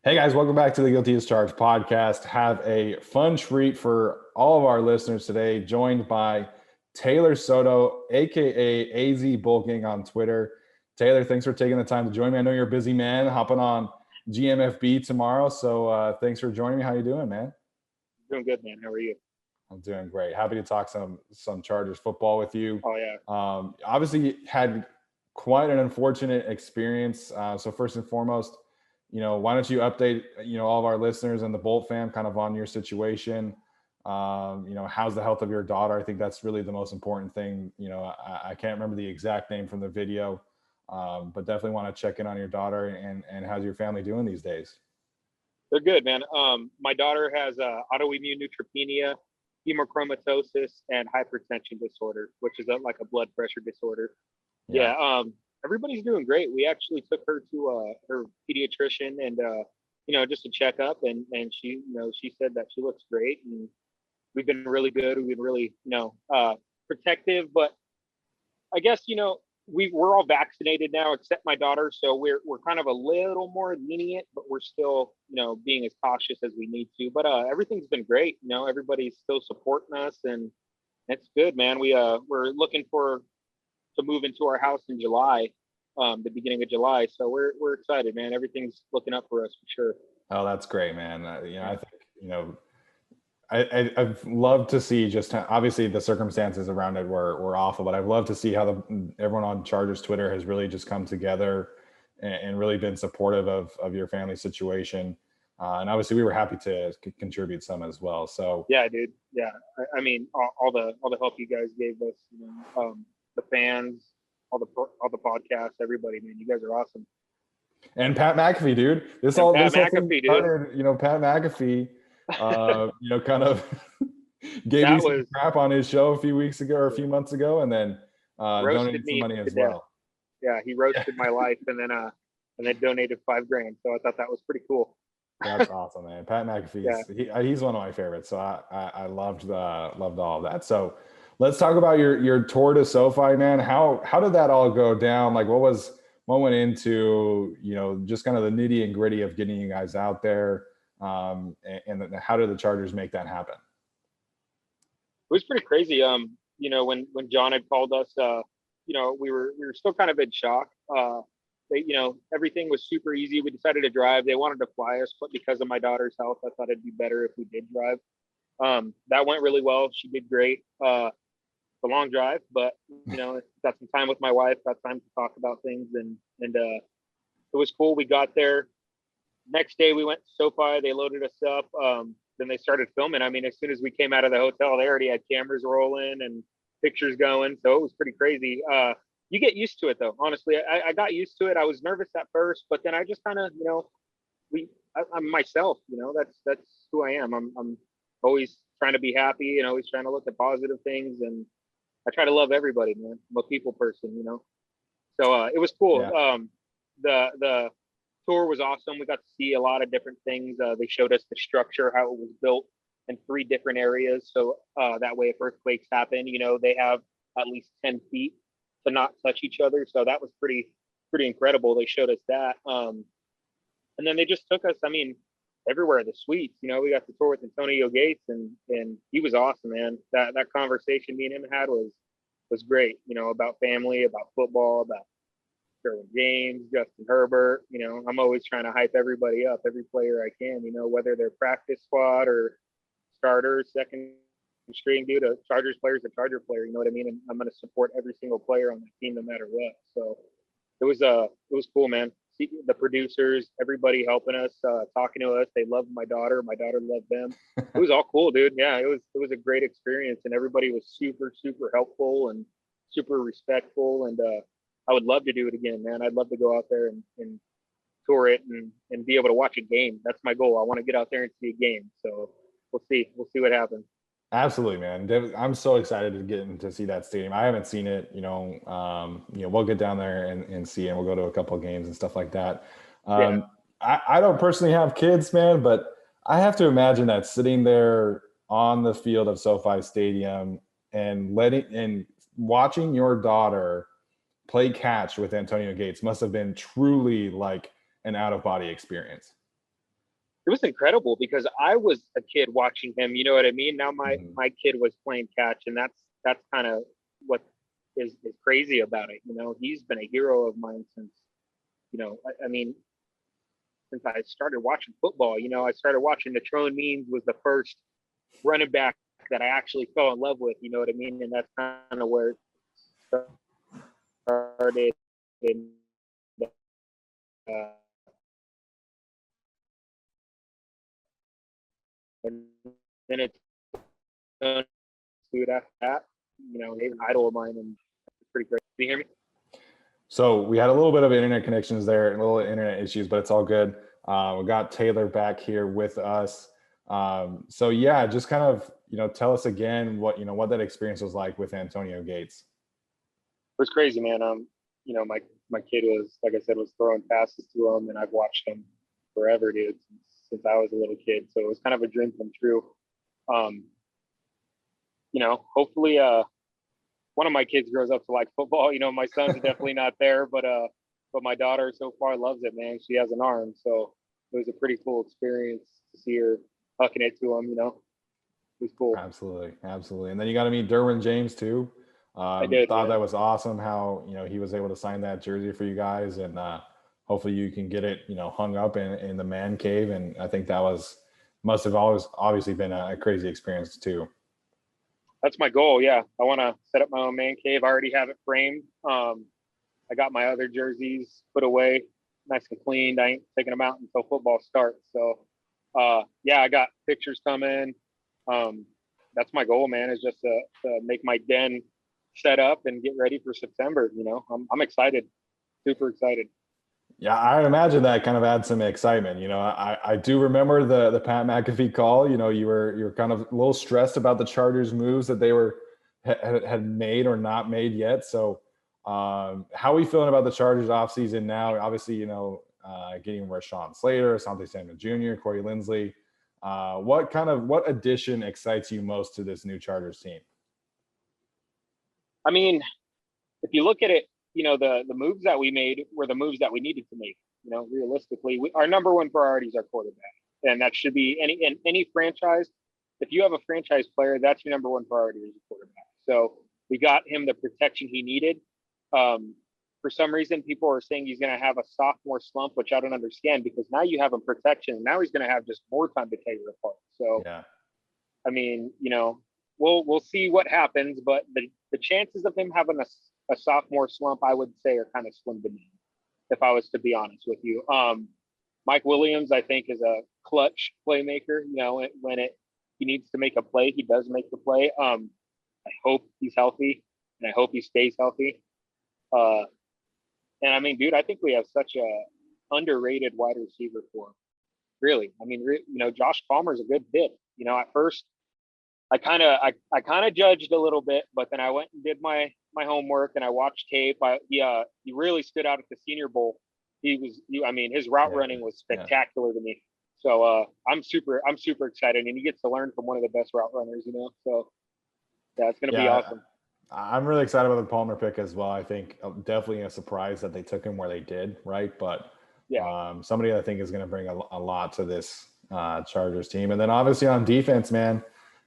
Hey guys, welcome back to the Guilty as Charged podcast. Have a fun treat for all of our listeners today, joined by Tayler Soto, aka AZ Bulking on Twitter. Taylor, thanks for taking the time to join me. I know you're a busy man, hopping on GMFB tomorrow. So thanks for joining me. How you doing, man? Doing good, man. How are you? I'm doing great. Happy to talk some Chargers football with you. Oh yeah. Obviously, you had quite an unfortunate experience. So first and foremost, why don't you update, all of our listeners and the Bolt fam kind of on your situation? How's the health of your daughter? I think that's really the most important thing. I can't remember the exact name from the video, but definitely want to check in on your daughter and how's your family doing these days? They're good, man. My daughter has autoimmune neutropenia, hemochromatosis, and hypertension disorder, which is like a blood pressure disorder. Yeah. Everybody's doing great. We actually took her to her pediatrician and just a checkup, and she she said that she looks great, and we've been really good. We've been really protective, but I guess we're all vaccinated now except my daughter, so we're kind of a little more lenient, but we're still being as cautious as we need to. But everything's been great. Everybody's still supporting us, and it's good, man. We're looking to move into our house in July, the beginning of July. So we're excited, man. Everything's looking up for us for sure. Oh, that's great, man. I think, I've loved to see just obviously the circumstances around it were awful, but I've loved to see how everyone on Chargers Twitter has really just come together and really been supportive of your family situation. And obviously we were happy to contribute some as well. So yeah, dude. Yeah. I mean, all the help you guys gave us, the fans, all the podcasts, everybody, man, you guys are awesome. And Pat McAfee, dude. This whole thing started, Pat McAfee, kind of gave me some crap on his show a few months ago, and then donated some money as well. Yeah, he roasted my life, and then donated $5,000. So I thought that was pretty cool. That's awesome, man. Pat McAfee, he's one of my favorites. So I loved all of that. So let's talk about your tour to SoFi, man. How did that all go down? Like, what went into, just kind of the nitty and gritty of getting you guys out there? And how did the Chargers make that happen? It was pretty crazy. When John had called us, we were still kind of in shock. Everything was super easy. We decided to drive. They wanted to fly us, but because of my daughter's health, I thought it'd be better if we did drive. That went really well. She did great. A long drive, but got some time with my wife, got time to talk about things, and it was cool. We got there. Next day we went to SoFi. They loaded us up. Then they started filming. I mean, as soon as we came out of the hotel, they already had cameras rolling and pictures going. So it was pretty crazy. You get used to it, though. Honestly, I got used to it. I was nervous at first, but then I just kind of, I'm myself. That's who I am. I'm always trying to be happy and always trying to look at positive things, and I try to love everybody, man. I'm a people person, So it was cool. Yeah. The tour was awesome. We got to see a lot of different things. They showed us the structure, how it was built in 3 different areas. So that way, if earthquakes happen, they have at least 10 feet to not touch each other. So that was pretty incredible. They showed us that. And then they just took us, everywhere, the suites. We got to tour with Antonio Gates, and he was awesome, man. That conversation me and him had was great, about family, about football, about Derwin James, Justin Herbert. I'm always trying to hype everybody up, every player I can, whether they're practice squad or starters, second string, dude. A Chargers player is a Charger player, you know what I mean? And I'm going to support every single player on the team no matter what. So it was cool, man. See the producers, everybody helping us, talking to us. They loved my daughter. My daughter loved them. It was all cool, dude. Yeah, it was a great experience, and everybody was super, super helpful and super respectful. And I would love to do it again, man. I'd love to go out there and tour it and be able to watch a game. That's my goal. I want to get out there and see a game. So we'll see what happens. Absolutely, man. I'm so excited to get to see that stadium. I haven't seen it. We'll get down there and see, and we'll go to a couple of games and stuff like that. I don't personally have kids, man, but I have to imagine that sitting there on the field of SoFi Stadium and watching your daughter play catch with Antonio Gates must have been truly like an out-of-body experience. it was incredible because I was a kid watching him. You know what I mean? Now my kid was playing catch, and that's kind of what is crazy about it. You know, he's been a hero of mine since, you know, I mean, since I started watching football. You know, I started watching Natrone Means was the first running back that I actually fell in love with. You know what I mean? And that's kind of where it started. And, and then it's dude after that, you know, he's an idol of mine, and it's pretty great. Can you hear me? So we had a little bit of internet connections there, a little internet issues, but it's all good. We got Tayler back here with us. So yeah, just kind of, you know, tell us again what, you know, what that experience was like with Antonio Gates. It was crazy, man. You know, my kid was, like I said, was throwing passes to him, and I've watched him forever, dude, since I was a little kid. So it was kind of a dream come true. You know, hopefully one of my kids grows up to like football. You know, my son's definitely not there, but my daughter so far loves it, man. She has an arm, so it was a pretty cool experience to see her hucking it to him. You know, it was cool. Absolutely, absolutely. And then you got to meet Derwin James too. I did. Thought man. that was awesome how, you know, he was able to sign that jersey for you guys, and hopefully you can get it, you know, hung up in the man cave. And I think that must have always obviously been a crazy experience too. That's my goal. Yeah, I want to set up my own man cave. I already have it framed. I got my other jerseys put away, nice and cleaned. I ain't taking them out until football starts. So, yeah, I got pictures coming. That's my goal, man. Is just to make my den set up and get ready for September. You know, I'm excited, super excited. Yeah, I imagine that kind of adds some excitement. You know, I do remember the Pat McAfee call. You know, you were kind of a little stressed about the Chargers moves that they had made or not made yet. So, how are we feeling about the Chargers offseason now? Obviously, you know, getting Rashawn Slater, Asante Samuel Jr., Corey Linsley. What addition excites you most to this new Chargers team? I mean, if you look at it, you know, the moves that we made were the moves that we needed to make. You know, realistically, our number one priority is our quarterback, and that should be any franchise. If you have a franchise player, that's your number one priority is your quarterback. So we got him the protection he needed. For some reason, people are saying he's going to have a sophomore slump, which I don't understand, because now you have him protection. Now he's going to have just more time to tear you apart. So, yeah. I mean, you know, we'll see what happens, but the chances of him having a sophomore slump, I would say, are kind of slim to none, if I was to be honest with you. Mike Williams, I think, is a clutch playmaker. You know, when he needs to make a play, he does make the play. I hope he's healthy, and I hope he stays healthy. And I mean, dude, I think we have such a underrated wide receiver core. Really, I mean, you know, Josh Palmer's a good fit. You know, at first, I kind of judged a little bit, but then I went and did my homework and I watched tape. He really stood out at the Senior Bowl. I mean, his route running was spectacular to me. So I'm super excited, and he gets to learn from one of the best route runners, you know. So yeah, it's gonna be awesome. I'm really excited about the Palmer pick as well. I think definitely a surprise that they took him where they did, right? But somebody I think is going to bring a lot to this Chargers team. And then obviously on defense, man,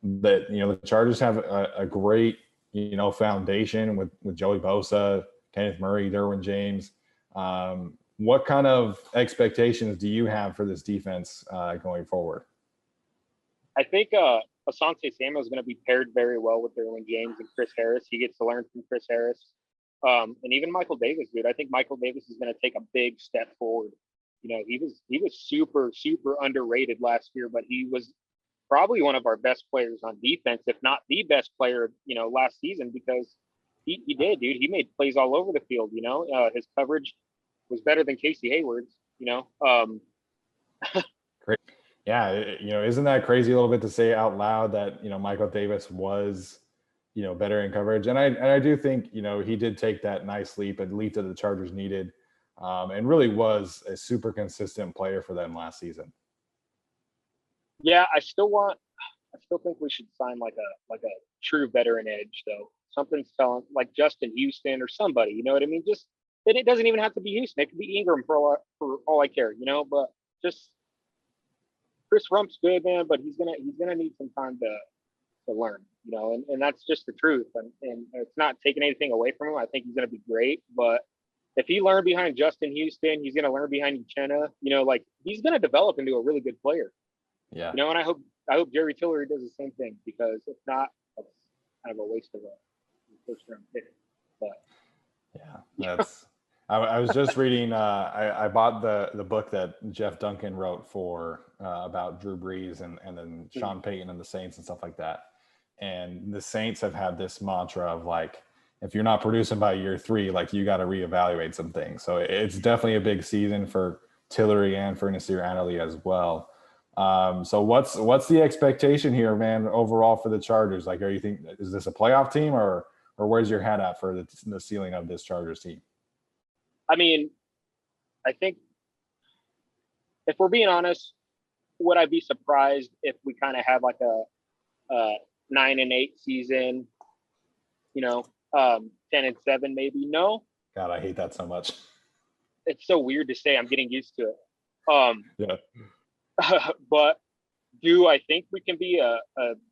that, you know, the Chargers have a great, you know, foundation with Joey Bosa, Kenneth Murray, Derwin James. What kind of expectations do you have for this defense going forward? I think Asante Samuel is going to be paired very well with Derwin James and Chris Harris. He gets to learn from Chris Harris. And even Michael Davis, dude. I think Michael Davis is going to take a big step forward. You know, he was super underrated last year, but he was probably one of our best players on defense, if not the best player, you know, last season, because he did, dude. He made plays all over the field. You know, his coverage was better than Casey Hayward's. You know. Great. Yeah, you know, isn't that crazy a little bit to say out loud that, you know, Michael Davis was, you know, better in coverage? And I do think, you know, he did take that nice leap that the Chargers needed, and really was a super consistent player for them last season. Yeah, I still think we should sign like a true veteran edge, though. Something's telling, like Justin Houston or somebody, you know what I mean? Just then it doesn't even have to be Houston. It could be Ingram for all I care, you know, but just Chris Rump's good, man, but he's gonna need some time to learn, you know, and that's just the truth. And it's not taking anything away from him. I think he's gonna be great, but if he learned behind Justin Houston, he's gonna learn behind Uchenna, you know, like he's gonna develop into a really good player. Yeah. You know, and I hope Jerry Tillery does the same thing, because if not, that's kind of a waste of a first round pick. But yeah, that's I was just reading I bought the book that Jeff Duncan wrote for about Drew Brees and then Sean Payton and the Saints and stuff like that. And the Saints have had this mantra of like, if you're not producing by year 3, like you got to reevaluate some things. So it's definitely a big season for Tillery and for Nasir Adderley as well. So what's the expectation here, man, overall for the Chargers? Like, is this a playoff team or where's your head at for the ceiling of this Chargers team? I mean, I think if we're being honest, would I be surprised if we kind of have like a 9-8 season, you know, 10-7 maybe? No. God, I hate that so much. It's so weird to say. I'm getting used to it. Yeah. But do I think we can be a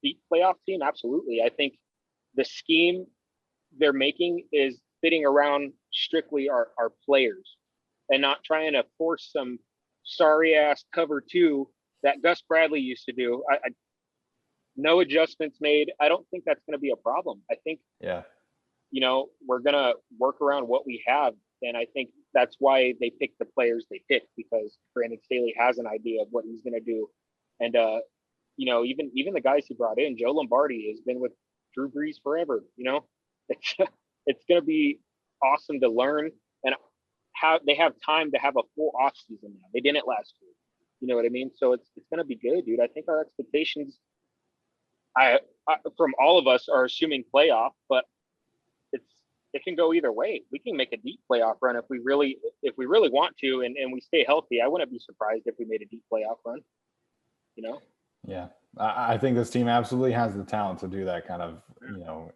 deep playoff team? Absolutely. I think the scheme they're making is fitting around strictly our players and not trying to force some sorry ass cover 2 that Gus Bradley used to do. I no adjustments made. I don't think that's going to be a problem. I think, you know, we're going to work around what we have. And I think that's why they picked the players they picked, because Brandon Staley has an idea of what he's going to do. And, you know, even the guys he brought in, Joe Lombardi has been with Drew Brees forever. You know, it's going to be awesome to learn, and they have time to have a full off season now. They didn't last year. You know what I mean? So it's going to be good, dude. I think our expectations, I from all of us, are assuming playoff, but it can go either way. We can make a deep playoff run if we really want to, and we stay healthy. I wouldn't be surprised if we made a deep playoff run. You know? Yeah, I think this team absolutely has the talent to do that kind of. You know,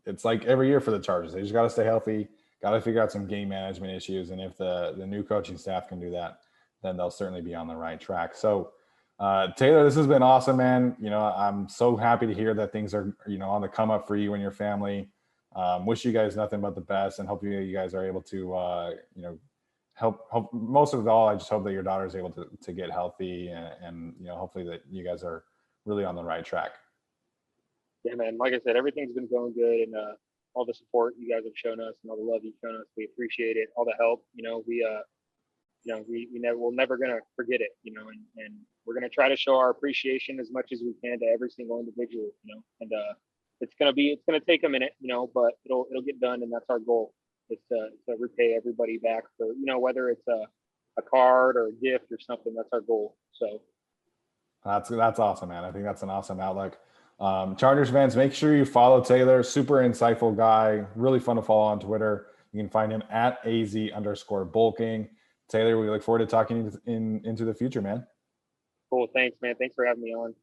it's like every year for the Chargers. They just got to stay healthy, got to figure out some game management issues, and if the new coaching staff can do that, then they'll certainly be on the right track. So, Tayler, this has been awesome, man. You know, I'm so happy to hear that things are, you know, on the come up for you and your family. Wish you guys nothing but the best, and hope you guys are able to, you know, help. Most of all, I just hope that your daughter is able to get healthy, and you know, hopefully that you guys are really on the right track. Yeah, man. Like I said, everything's been going good, and all the support you guys have shown us and all the love you've shown us, we appreciate it. All the help, you know, we're never gonna forget it, you know, and we're gonna try to show our appreciation as much as we can to every single individual, you know, and it's gonna take a minute, you know, but it'll get done, and that's our goal. Is to repay everybody back for, you know, whether it's a card or a gift or something. That's our goal. So that's awesome, man. I think that's an awesome outlook. Chargers fans, make sure you follow Tayler. Super insightful guy. Really fun to follow on Twitter. You can find him at AZ_bulking. Tayler, we look forward to talking into the future, man. Cool. Thanks, man. Thanks for having me on.